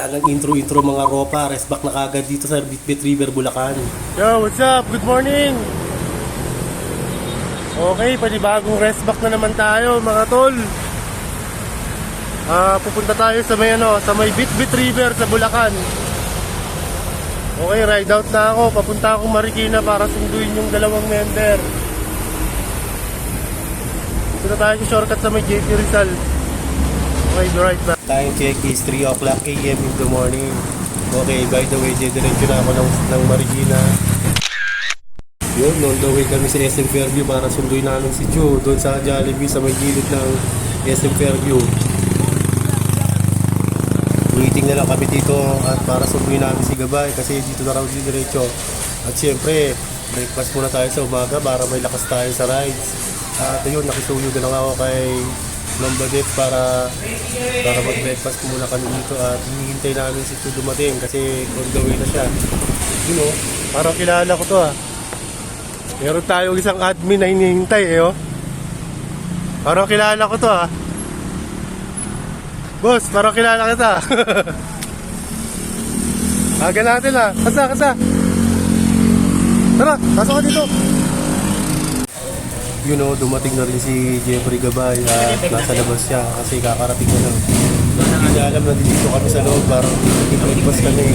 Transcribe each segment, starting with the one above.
Wala nang intro-intro mga ropa. Rest back na kagad dito sa Bitbit River, Bulacan. Yo, what's up? Good morning! Okay, panibagong rest back na naman tayo mga tol. Pupunta tayo sa may Bitbit River sa Bulacan. Okay, ride out na ako. Papunta akong Marikina para sunduin yung dalawang member. Punta tayo sa shortcut sa may JP Rizal. Okay, right back. Time check is 3 o'clock AM in the morning. Okay, by the way, diretso na ako ng Marikina. Yun, on the way kami sa SM Fairview para sunduin namin si Joe doon sa Jollibee sa may gilid ng SM Fairview. Waiting na lang kami dito at para sunduin namin si Gabay kasi dito na raw diretso. At syempre, breakfast muna tayo sa umaga para may lakas tayo sa rides. At ayun, nakisuyo na lang ako kay Lombadet para mag-breakfast muna kami dito at hinihintay namin si Joe dumating kasi on the way na siya. You know, Parang kilala ko to Meron tayong isang admin na hinihintay Parang kilala ko to Boss, parang kilala kita. Aga natin Kasa. Tara, pasok ka dito. You know, dumating na rin si Jeffrey Gabay at nasa labas siya kasi kakarating na lang. Hindi niya alam na dito kami sa loob, parang nag-breakfast kami.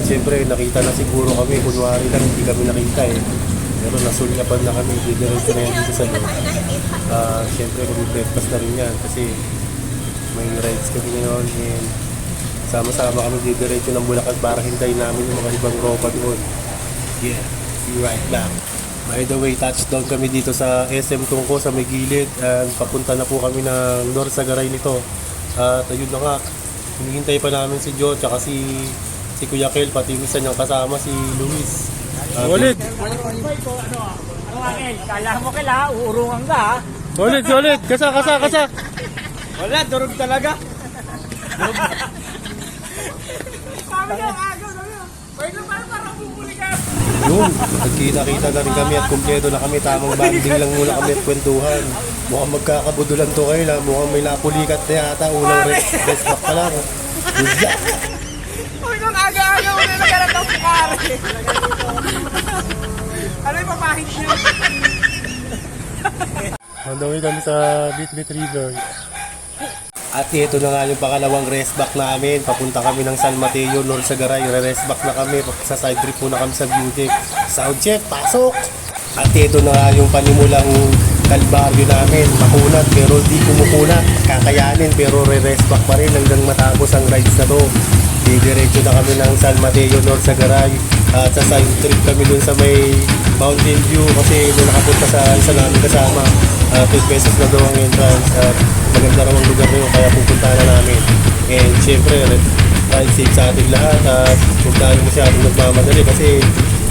Siyempre, nakita na siguro kami, kunwari lang hindi kami nakita Pero nasulyapan na kami, didiretso na yan dito sa loob. Siyempre, mag-breakfast na rin yan kasi may rides kami ngayon and sama-sama kami didiretso ng Bulacan para hintayin namin yung mga ibang ropa doon. Yeah, see you right back. By the way, touchdown kami dito sa SM Tungko sa may gilid and papunta na po kami ng North Sagaray nito. At ayun na nga, hinihintay pa namin si Joe tsaka si Kuya Kel, pati yung isa niyang kasama si Luis. Solid! Ano Angel? Kala mo uurungan ka Solid! Kasa! Wala, durog talaga. Sabi niya, agaw. Wait lang, parang bumuli ka. Yun, nagkita-kita na rin kami at kumpleto na kami. Tamang banding lang muna kami at kwentuhan. Mukhang magkakabudulan to kayo lang. Mukhang may napulikat na yata. Unang rest back pa lang. Good luck! Uy, nung aga-aga mo na nagkarat ng pukari. Ano yung papahit niyo? On the way kami sa Bitbit River. At ito na nga yung pangalawang rest back namin. Papunta kami ng San Mateo, North Sagaray. Rest back na kami. Sa side trip muna kami sa view deck. Sound check, pasok! At ito na nga yung panimulang kalbaryo namin. Makunat pero di kumukunat. Kakayanin pero rest back pa rin hanggang matapos ang rides na to. Didiretso na kami ng San Mateo, North Sagaray. At sa side trip kami dun sa may Mountain View kasi doon nakapunta sa isa namin kasama. 12 pesos na daw ang entrance at maganda raw ang lugar na yun kaya pupunta na namin. And syempre, ride safe sa ating lahat at huwag tayo masyadong nagmamadali kasi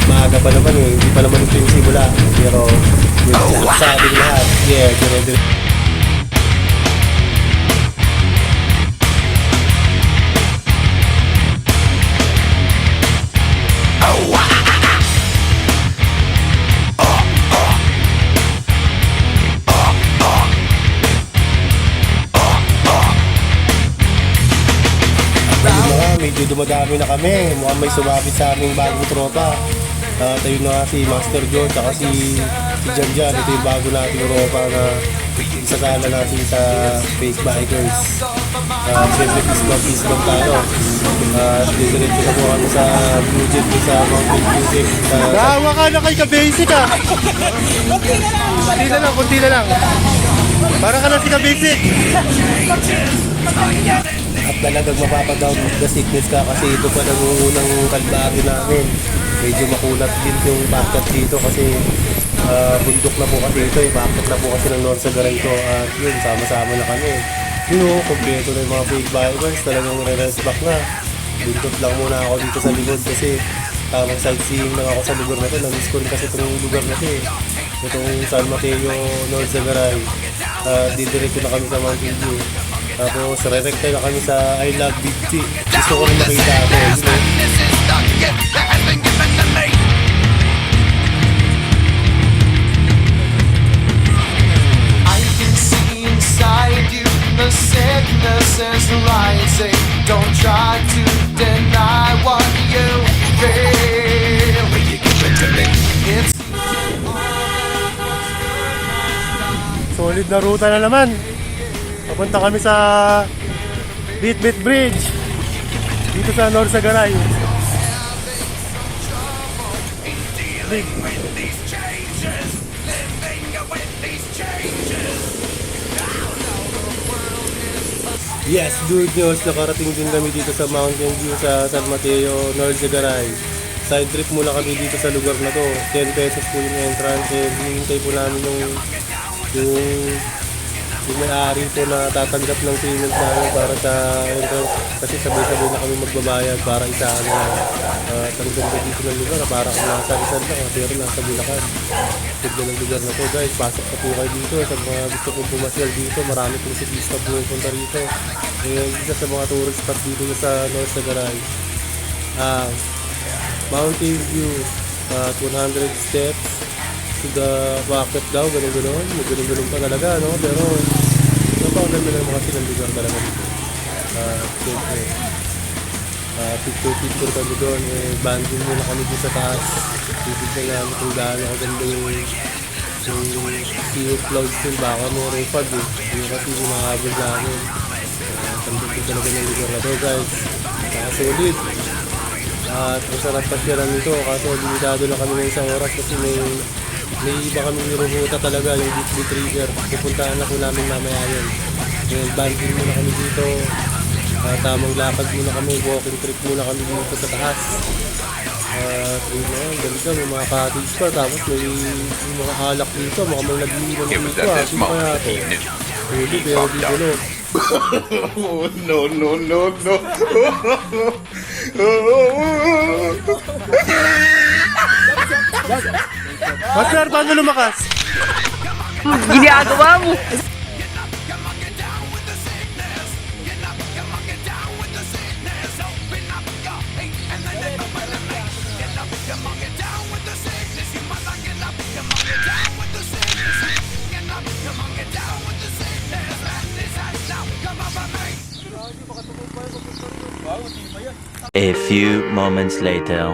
maaga pa naman hindi pa naman ito yung simula. Pero yun sa ating lahat, dire-dire. Medyo dumadami na kami. Mukhang may sumabit sa aming bagong tropa. At ayun na nga si Master Joe at si Jan. Ito yung bago nating tropa na isasala natin sa Fake Bikers. Siyempre peace love tayo. At didiretso na po kami sa Blue Jet sa Mountain Music. Gawa ka na kay ka-basic Kunti na lang. Para ka na si ka-basic. At talagang mapapadown the sickness ka kasi ito pa nangungunang kalbaryo namin. Medyo makulat din yung backup dito kasi bundok na po kasi ito. Backup na po kasi ng North Sagaray ito. At yun, sama-sama na kami. Kompleto na yung mga big bikers. Talagang rest back na. Bundot lang muna ako dito sa likod kasi tamang sightseeing lang ako sa lugar na ito. Namiss ko rin kasi itong lugar na ito Itong San Mateo, North Sagaray. Didiretso na kami sa Mountain View. Tapos re-recta na kami sa I Love Big T. Gusto ko rin makita ako. I can see inside you the sickness is rising. Don't try to Solid na ruta na naman. Papunta kami sa Bitbit Bridge dito sa Norsagaray. Big. Yes, good news. Nakarating din kami dito sa Mountain View sa San Mateo, Norsagaray. Side trip muna kami dito sa lugar na to. 10 pesos po yung entrance. Hinihintay po namin yung may-ari po na tatanggap ng payment namin para sa entrance. Kasi sabay-sabay na kami magbabayad para isaan na ang ganda dito ng lugar. Para kung nasa Rizal lang, pero nasa Bulacan. Ganda ng lugar na to guys. Pasok na po kayo dito. Sa mga gusto kong pumasyal dito, marami pong sitista po yung punta rito. Isa sa mga tourist spot dito sa Norsagaray. Mountain View at 100 steps to the bucket daw, ganun pa talaga, no? Pero napakaganda ng mga silang lugar talaga dito. Siyempre, picture kami doon, banding muna kami dito sa taas. Titignan namin kung gaano kaganda yung sea of clouds din, baka mo refag yung kasi yung mahabol namin. Tandang ko talaga ng lugar na to guys. Solid. At masarap pa siya lang nito kaso limitado lang kami ng isang oras kasi may iba kami niruruta talaga yung Bitbit River. Pupuntahan na po namin mamaya yun. Banding muna kami dito. Tamang lakad muna kami, walking trip muna kami dito sa taas. At ganito, may mga cottage pa tapos may mga alak dito, mga nagliwan dito. Sino kaya ito? Huli, pero di gulo. Oh, no. Master, paano lumakas? Ginagawa mo. A few moments later.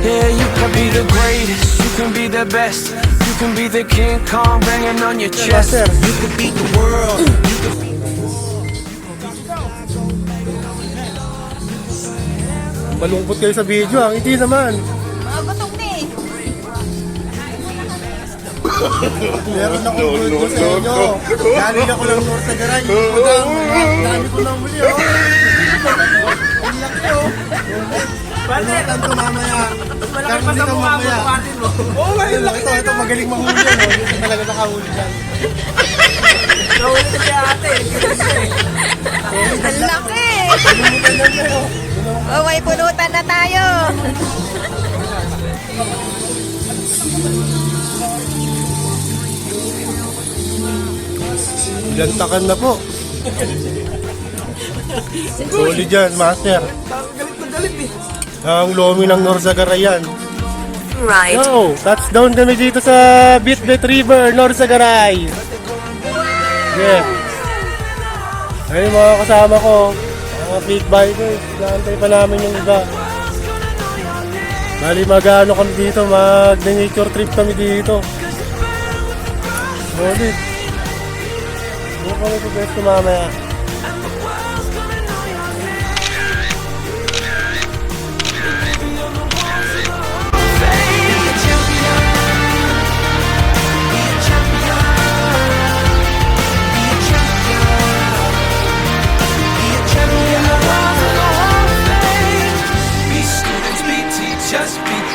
Yeah, you can be the greatest, you can be the best, you can be the King Kong banging on your chest. Master, You can beat the world. malungkot kayo sa video, hindi naman. Gutom na eh. Meron akong good news sa inyo. Galing ako ng Norsagaray. Dami ko ng muli, oh. Ang laki, oh. Palitan ko mamaya. Malaki pa sa mukha mo, kapatid mo. Oo, ngayon laki. Ito, magaling mahuli yan, oh. Hindi talaga nakahuli yan. Nawala na siya ate. Ang laki! Pulutan yan kayo. Oh, may pulutan na tayo. Ilantakan na po. Solid yan, master. Galit na galit eh. Ang lomi ng Norsagaray yan. Right. Yo, touchdown kami dito sa Bitbit River, Norsagaray. Yeah. Ayun mga kasama ko, mga big bikers, naantay pa namin yung iba. Bali mag-ano kami dito, mag-nature trip kami dito. Solid. Doon kami po best mamaya.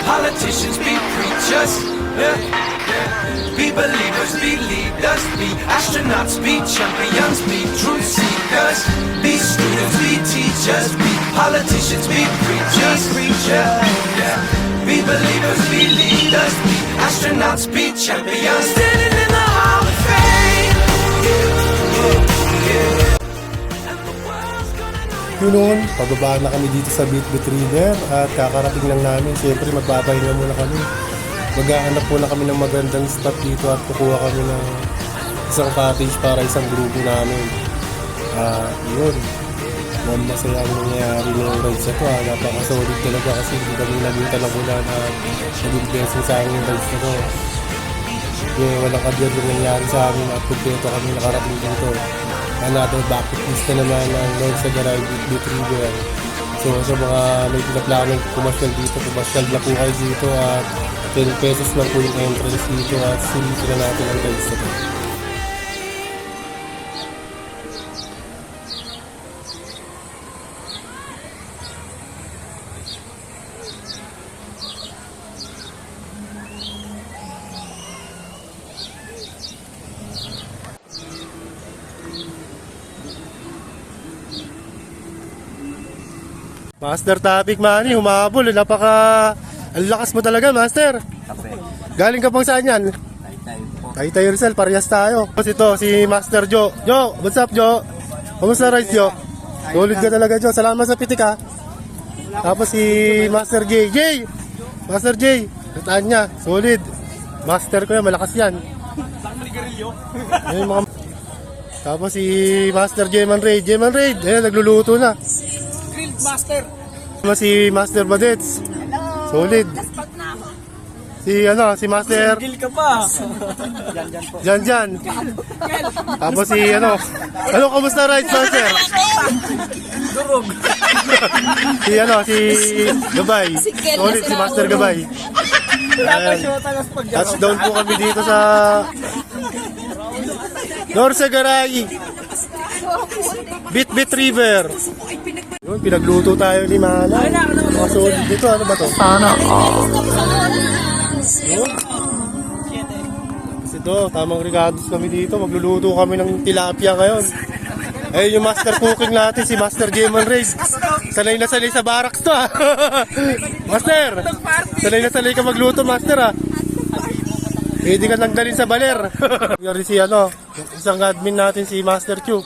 Politicians be preachers, yeah. Be believers, be leaders, be astronauts, be champions, be truth seekers. Be students, be teachers, be politicians, be preachers, yeah. Be believers, be leaders, be astronauts, be champions. Standing in the Hall of Fame. Yun noon, pababa na kami dito sa Bitbit River at kakarating lang namin. Siyempre magpapahinga muna kami. Maghahanap po na kami ng magandang spot dito at kukuha kami ng isang cottage para isang grupo namin. Yun. Masaya ang nangyayari ng rides na to. Napaka-solid talaga kasi hindi kami nabutan ng ulan at naging blessing sa amin yung rides na to. Walang kabyad yung nangyayari sa amin at kumpleto kami nakarating dito. Another bucket list na naman ng North Sagaray Beat River. So sa mga may pinaplanong pumasyal dito, pumasyal na po kayo dito at 10 pesos lang po yung entrance dito at sulitin na natin ang rides na to. Master Topic Manny, humabol. Napaka... Ang lakas mo talaga, Master. Galing ka pang saan yan? Taytay Rizal, parehas tayo. Tapos ito, si Master Joe. Joe, what's up, Joe? Kamusta rides, Joe? Solid ka talaga, Joe. Salamat sa pitik, ha? Tapos si Master J. Master J. Nataan niya, solid. Master ko yan, malakas yan. Ayun, mga... Tapos si Master Jeman Raid. Ayun, nagluluto na. Master. Si Master Badets. Solid. Si Master Gil ka pa. Jan. Tapos si kamusta rides, Master? Durog. si Gabay. Solid si Master Gabay. Ayan. Touchdown po kami dito sa North Sagaray Beat River. Yun, pinagluto tayo ni Mana. Mga solid dito. Ano ba to? Sana. Kasi ito, tamang regados kami dito. Magluluto kami ng tilapia ngayon. Ayun yung master cooking natin, si Master Jeman Raid. Sanay na sanay sa barracks to, ha. Master, sanay na sanay ka magluto, Master, ha. Pwede ka nang dalhin sa baler. Yari si isang admin natin, si Master Chu.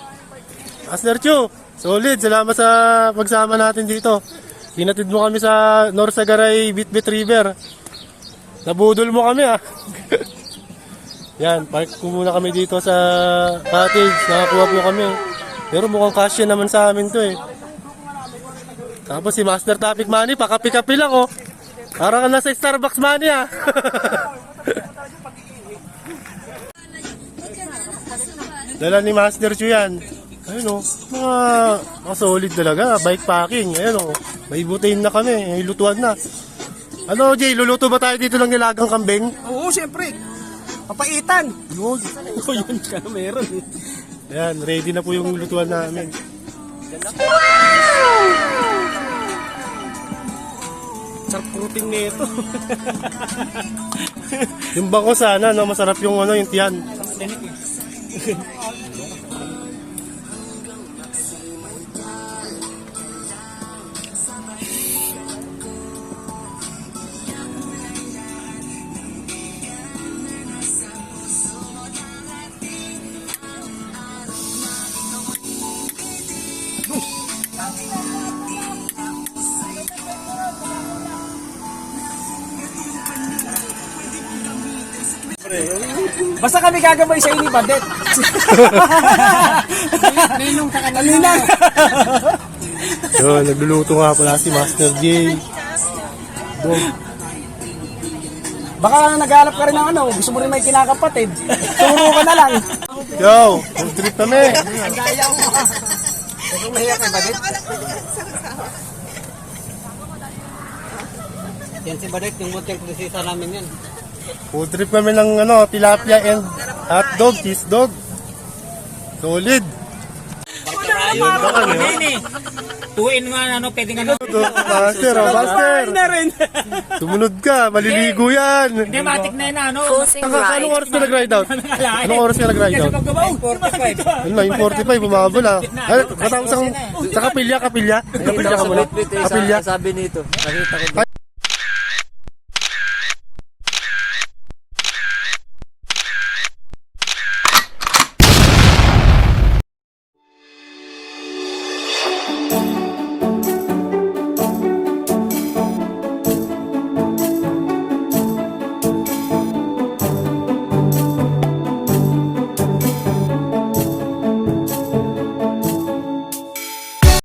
Master Chu, solid, salamat sa pagsama natin dito. Hinatid mo kami sa North Sagaray Beat River. Nabudol mo kami, ha. Yan, park ko muna kami dito sa cottage. Nakakuha po kami. Pero mukhang kasya naman sa amin to, eh. Tapos si Master Topic Manny, pakapi-kapi lang, oh. Parang ka nasa Starbucks, Manny, ha. Dala ni Master Chu yan. Ayun, oh. Mga solid talaga. Bike packing. Ayun, oh. May butayin na kami. May lutuan na. Ano, Jay? Luluto ba tayo dito ng nilagang kambing? Oo, siyempre. Papaitan. Yun. Yun ka na meron. Ayan, ready na po yung lutuan namin. Sarap protein nito. Yung bangko sana, no? Masarap yung yung tiyan. Basta kami gagabay sa ini, Badet. Ninong ka kanina. Yun, nagluluto nga pala si Master J. Baka naghahanap ka rin ng gusto mo rin may kinakapatid. Turo ka na lang. Yo, food trip kami. Ang gaya mo. Kung mahiya ka, Badet. Yan si Badet, yung motel krisisa namin yan. Food trip kami ng tilapia and hotdog, cheese dog. Solid. Yun ba kami? Tuin nga pwede nga Master, Master. Tumunod ka, maliligo yan. Hindi, matik na yun Closing right. Anong oras ka nag-ride out? Anong oras ka nag-ride out? 45. Ano, yung 45, bumabol, ha. Katapos ang, sa kapilya ka muna. Kapilya ka muna. Kapilya. Sabi nito, nakita ko